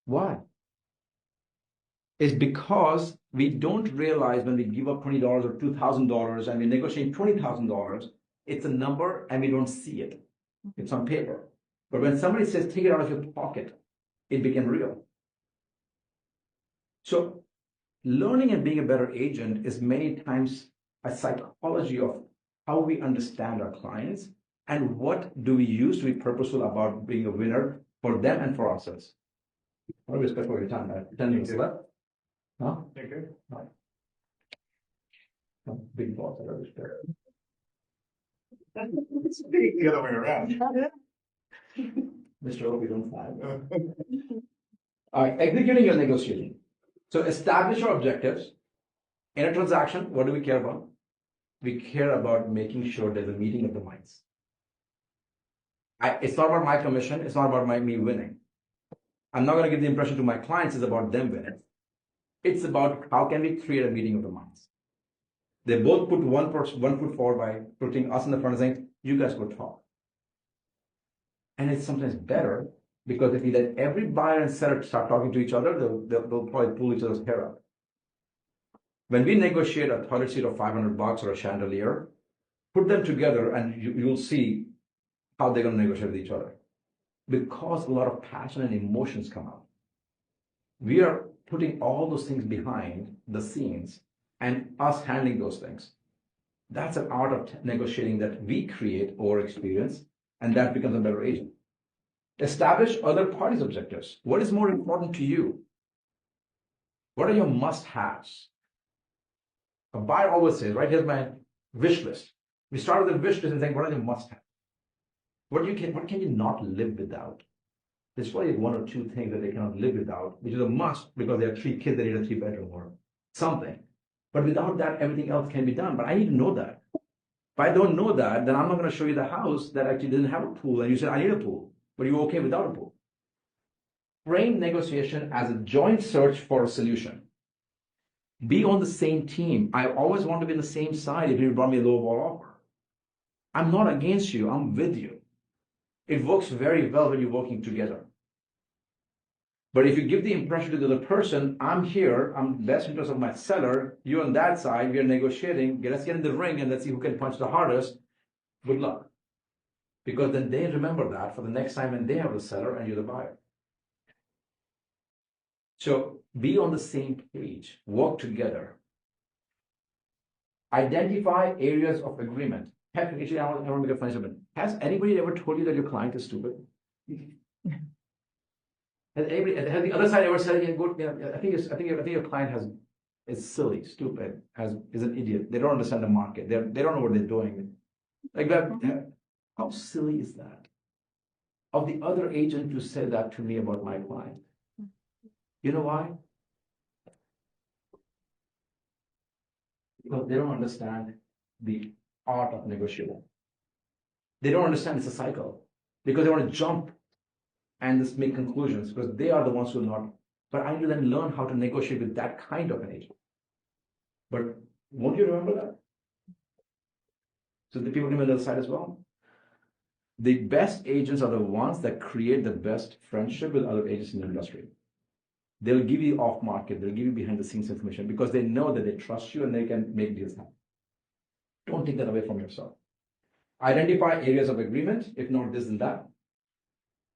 Why? It's because we don't realize when we give up $20 or $2,000 and we negotiate $20,000, it's a number and we don't see it. It's on paper. But when somebody says, take it out of your pocket, it became real. So learning and being a better agent is many times a psychology of how we understand our clients and what do we use to be purposeful about being a winner for them and for ourselves. I want to respect for your time. 10 minutes left. Huh? Thank you. Right. Big boss, I respect. It's the other way around. Mr. O, we don't fly. All right, executing your negotiating. So establish your objectives. In a transaction, what do we care about? We care about making sure there's a meeting of the minds. It's not about my commission. It's not about me winning. I'm not going to give the impression to my clients it's about them winning. It's about how can we create a meeting of the minds. They both put one foot forward by putting us in the front and saying, you guys go talk. And it's sometimes better because if we let every buyer and seller start talking to each other, they'll probably pull each other's hair out. When we negotiate a toilet seat of $500 or a chandelier, put them together and you'll see how they're going to negotiate with each other. Because a lot of passion and emotions come out. We are putting all those things behind the scenes and us handling those things. That's an art of negotiating that we create or experience, and that becomes a better agent. Establish other parties' objectives. What is more important to you? What are your must-haves? A buyer always says, right, here's my wish list. We start with a wish list and saying, what are your must-haves? What can you not live without? there's probably one or two things that they cannot live without, which is a must because they have 3 kids that need a 3-bedroom or something. But without that, everything else can be done. But I need to know that. If I don't know that, then I'm not going to show you the house that actually didn't have a pool. And you said, I need a pool. But you're okay without a pool. Frame negotiation as a joint search for a solution. Be on the same team. I always want to be on the same side if you brought me a low ball offer. I'm not against you. I'm with you. It works very well when you're working together. But if you give the impression to the other person, I'm here, I'm best interest of my seller, you're on that side, we are negotiating, let's get in the ring and let's see who can punch the hardest, good luck. Because then they remember that for the next time when they have the seller and you're the buyer. So be on the same page, work together. Identify areas of agreement. Actually, I want to make a funny statement. Has anybody ever told you that your client is stupid? Has the other side ever said, yeah, I think your client is silly, stupid, is an idiot. They don't understand the market. They don't know what they're doing. Like that. How silly is that? Of the other agent to say that to me about my client. You know why? Because they don't understand the art of negotiating. They don't understand it's a cycle because they want to jump and just make conclusions because they are the ones who are not. But I need to then learn how to negotiate with that kind of an agent. But won't you remember that? So the people on the other side as well. The best agents are the ones that create the best friendship with other agents in the industry. They'll give you off market, they'll give you behind the scenes information because they know that they trust you and they can make deals happen. Don't take that away from yourself. Identify areas of agreement, if not this and that.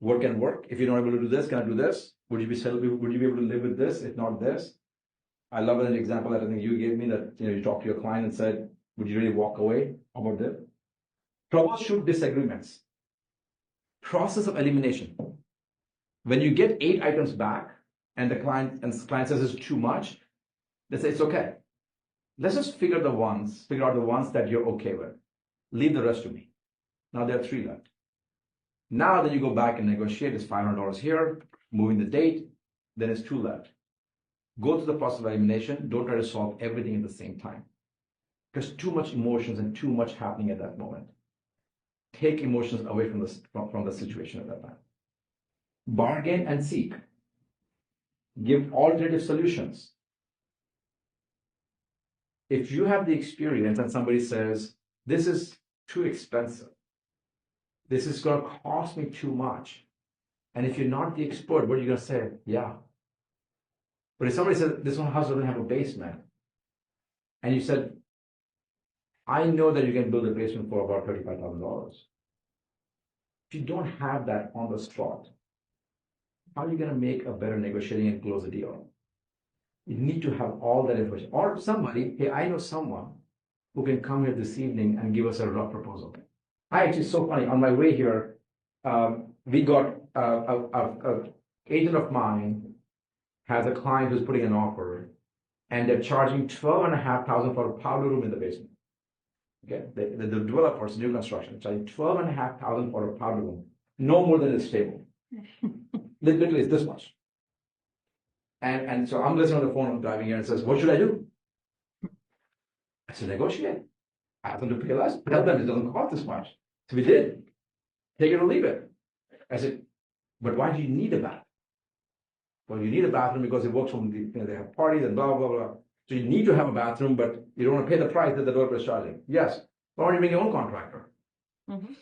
What can work? If you're not able to do this, can I do this? Would you be able to live with this, if not this? I love an example that I think you gave me that you talked to your client and said, would you really walk away? How about this? Troubleshoot disagreements. Process of elimination. When you get 8 items back and the client says it's too much, they say it's okay. Let's just figure out the ones that you're okay with. Leave the rest to me. Now there are 3 left. Now then you go back and negotiate, it's $500 here, moving the date, then it's 2 left. Go through the process of elimination. Don't try to solve everything at the same time. There's too much emotions and too much happening at that moment. Take emotions away from the situation at that time. Bargain and seek. Give alternative solutions. If you have the experience and somebody says, this is too expensive, this is going to cost me too much, and if you're not the expert, what are you going to say? Yeah. But if somebody says, this one house doesn't have a basement, and you said, I know that you can build a basement for about $35,000. If you don't have that on the spot, how are you going to make a better negotiating and close a deal? You need to have all that information. Or somebody, hey, I know someone who can come here this evening and give us a rough proposal. It's so funny. On my way here, we got an agent of mine has a client who's putting an offer, and they're charging $12,500 for a powder room in the basement. Okay, the developers, new construction, charging $12,500 for a powder room, no more than a stable. Literally, it's this much. And so I'm listening on the phone, I'm driving here, and says, what should I do? I said, negotiate. Ask them to pay less. Tell them it doesn't cost this much. So we did. Take it or leave it. I said, but why do you need a bathroom? Well, you need a bathroom because it works from they have parties and blah, blah, blah. So you need to have a bathroom, but you don't want to pay the price that the developer is charging. Yes. Why don't you make your own contractor? Mm-hmm.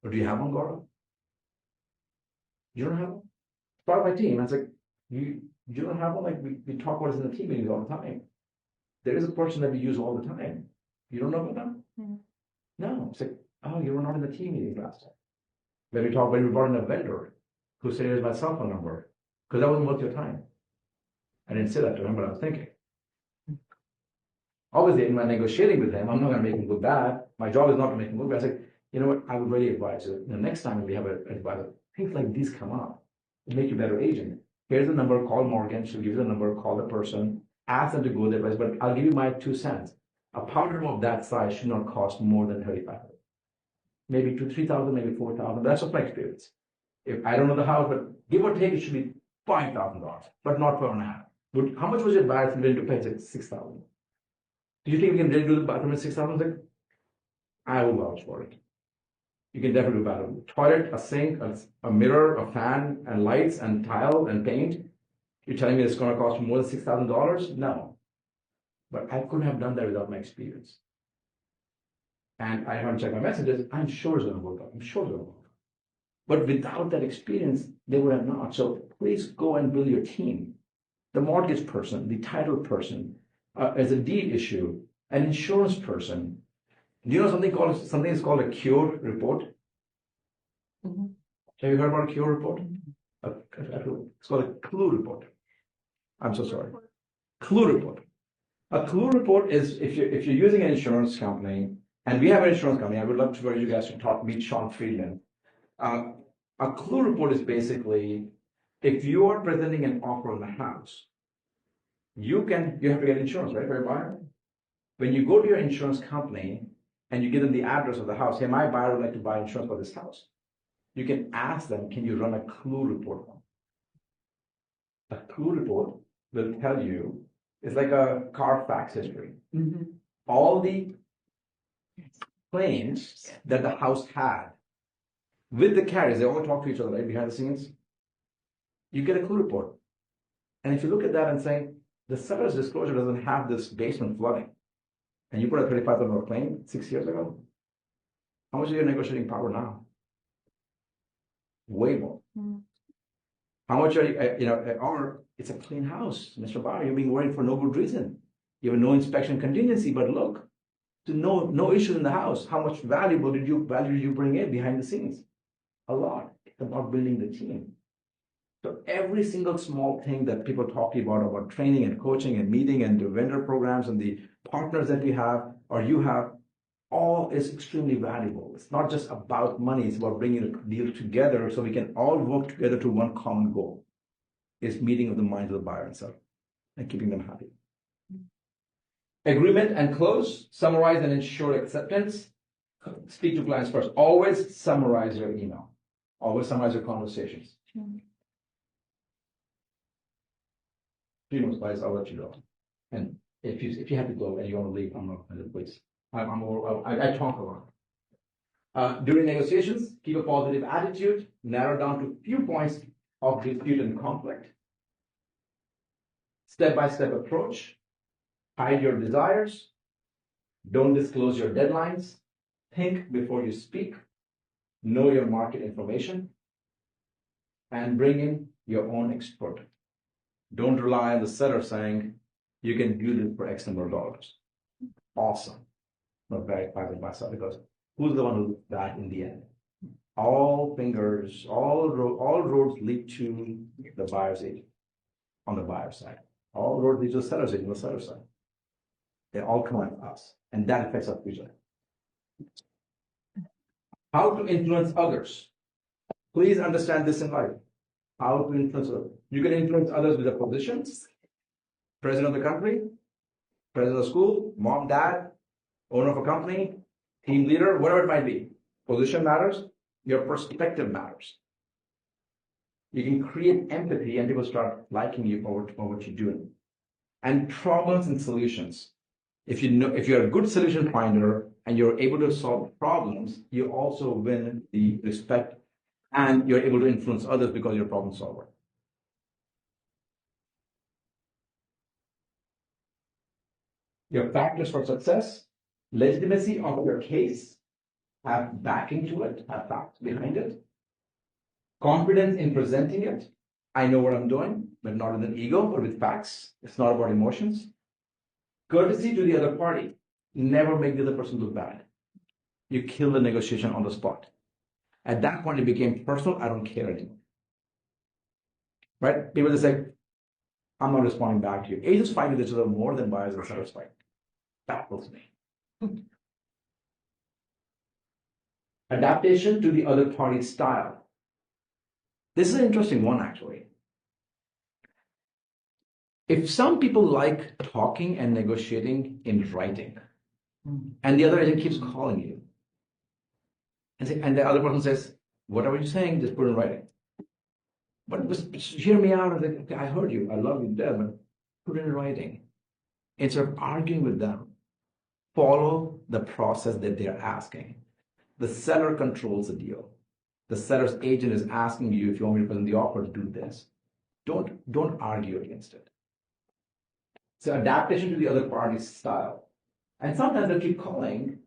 But do you have one, Gaurav? You don't have one? It's part of my team. I was like, you don't have one? Like we talk about this in the team meetings all the time. There is a person that we use all the time. You don't know about them? Mm-hmm. No. It's like, oh, you were not in the team meeting last time. When we brought in a vendor who said, here's my cell phone number, because that wasn't worth your time. I didn't say that to him, but I was thinking. Obviously, in my negotiating with him, I'm not going to make him look bad. My job is not to make him look bad. I said, you know what, I would really advise you, next time we have an advisor, things like these come up. It'll make you a better agent. Here's the number, call Morgan, she'll give you the number, call the person, ask them to go their place, but I'll give you my 2 cents. A powder room of that size should not cost more than $3,500. Maybe $3,000, maybe $4,000. That's just my experience. If I don't know the house, but give or take, it should be $5,000, but not 4.5. But how much was your buyer willing to pay? $6,000. Do you think we can really do the bathroom at 6,000? I will vouch for it. You can definitely do bathroom. Toilet, a sink, a mirror, a fan, and lights, and tile, and paint. You're telling me it's going to cost more than $6,000? No. But I couldn't have done that without my experience. And I haven't checked my messages. I'm sure it's going to work out. I'm sure it's going to work out. But without that experience, they would have not. So please go and build your team. The mortgage person, the title person, as a deed issue, an insurance person. Do you know something is called a cure report? Mhm. Have you heard about a cure report? It's called a clue report. I'm so sorry. Clue report. A clue report is if you're using an insurance company, and we have an insurance company. I would love for you guys to meet Sean Friedman. A clue report is basically if you are presenting an offer on the house, you have to get insurance, right, for your buyer. When you go to your insurance company and you give them the address of the house, hey, my buyer would like to buy insurance for this house. You can ask them, can you run a clue report? A clue report will tell you, it's like a Carfax history. Mm-hmm. All the claims that the house had with the carriers, they all talk to each other, right, behind the scenes. You get a clue report. And if you look at that and say, the seller's disclosure doesn't have this basement flooding, and you put a $35,000 claim 6 years ago, how much is your negotiating power now? Way more. Mm. How much are you, or it's a clean house, Mr. Buyer, you're being worried for no good reason. You have no inspection contingency, but look, no issues in the house. How much value did you bring in behind the scenes? A lot. It's about building the team. So every single small thing that people talk about training and coaching and meeting and the vendor programs and the partners that we have or you have, all is extremely valuable. It's not just about money. It's about bringing a deal together so we can all work together to one common goal. Is meeting of the minds of the buyer and seller and keeping them happy. Agreement and close, summarize and ensure acceptance. Speak to clients first. Always summarize your email. Always summarize your conversations. 3 months, guys, I'll let you go. And if you have to go and you want to leave, I'm not going to please. I talk a lot. During negotiations, keep a positive attitude, narrow down to a few points of dispute and conflict. Step-by-step approach. Hide your desires. Don't disclose your deadlines. Think before you speak. Know your market information. And bring in your own expert. Don't rely on the seller saying, you can do this for X number of dollars. Awesome. Not very excited myself because who's the one who died in the end? All roads lead to the buyer's agent on the buyer side. All roads lead to the seller's agent on the seller side. They all come at us, and that affects our future. How to influence others. Please understand this in life. How to influence others. You can influence others with a position, president of the country, president of the school, mom, dad, owner of a company, team leader, whatever it might be. Position matters. Your perspective matters. You can create empathy and people start liking you for what you're doing. And problems and solutions. If you're a good solution finder and you're able to solve problems, you also win the respect and you're able to influence others because you're a problem solver. Your factors for success, legitimacy of your case, have backing to it, have facts behind it. Confidence in presenting it. I know what I'm doing, but not with an ego, but with facts. It's not about emotions. Courtesy to the other party. Never make the other person look bad. You kill the negotiation on the spot. At that point, it became personal. I don't care anymore. Right? People just say, I'm not responding back to you. Agents fight with each other more than buyers and sellers fight. Baffles me. Adaptation to the other party's style. This is an interesting one, actually. If some people like talking and negotiating in writing, and the other agent keeps calling you, and the other person says, whatever you're saying, just put it in writing. But hear me out. Okay, I heard you. I love you, Deb, but put it in writing. Instead of arguing with them, follow the process that they're asking. The seller controls the deal. The seller's agent is asking you if you want me to present the offer to do this. Don't argue against it. So adaptation to the other party's style. And sometimes they'll keep calling,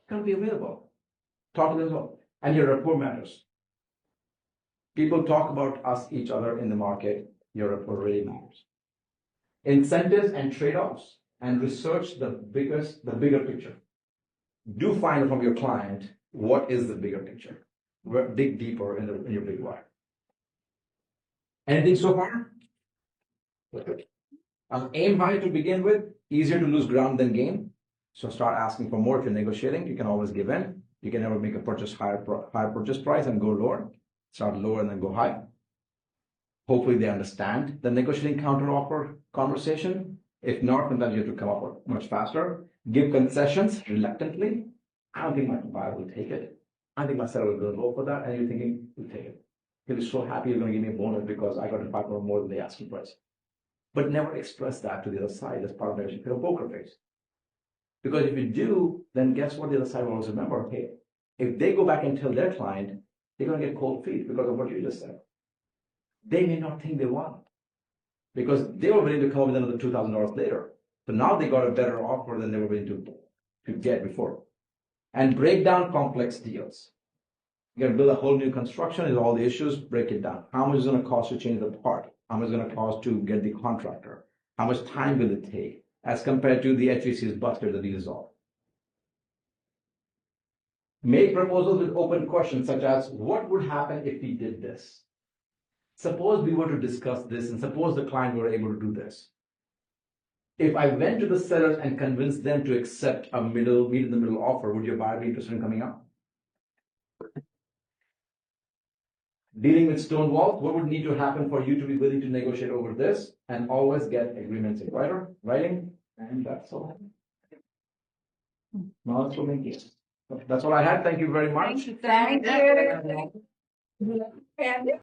can't be available. Talk to them as well. And your rapport matters. People talk about us, each other in the market. Your rapport really matters. Incentives and trade-offs, and research the bigger picture. Do find from your client what is the bigger picture. Dig deeper in your big why. Anything so far? Okay. Aim high to begin with. Easier to lose ground than gain. So start asking for more. If you're negotiating, you can always give in. You can never make a higher purchase price and go lower. Start lower and then go high. Hopefully they understand the negotiating counter offer conversation. If not, sometimes you have to come up much faster. Give concessions reluctantly. I don't think my buyer will take it. I think my seller will go low for that. And you're thinking, we'll take it. He'll be so happy you're going to give me a bonus because I got a $5 more than the asking price. But never express that to the other side as part of negotiation. Put a poker face. Because if you do, then guess what? The other side will always remember. Hey, if they go back and tell their client, they're going to get cold feet because of what you just said. They may not think they won because they were willing to come up with another $2,000 later. So now they got a better offer than they were willing to get before. And break down complex deals. You're going to build a whole new construction with all the issues, break it down. How much is it going to cost to change the part? How much is it going to cost to get the contractor? How much time will it take as compared to the HVC's buster that you resolve? Make proposals with open questions such as, what would happen if we did this? Suppose we were to discuss this and suppose the client were able to do this. If I went to the sellers and convinced them to accept a meet in the middle offer, would your buyer be interested in coming out? Dealing with stone walls, what would need to happen for you to be willing to negotiate over this? And always get agreements in writing. And that's all. Now that's what we make. That's all I had. Thank you very much. Thank you.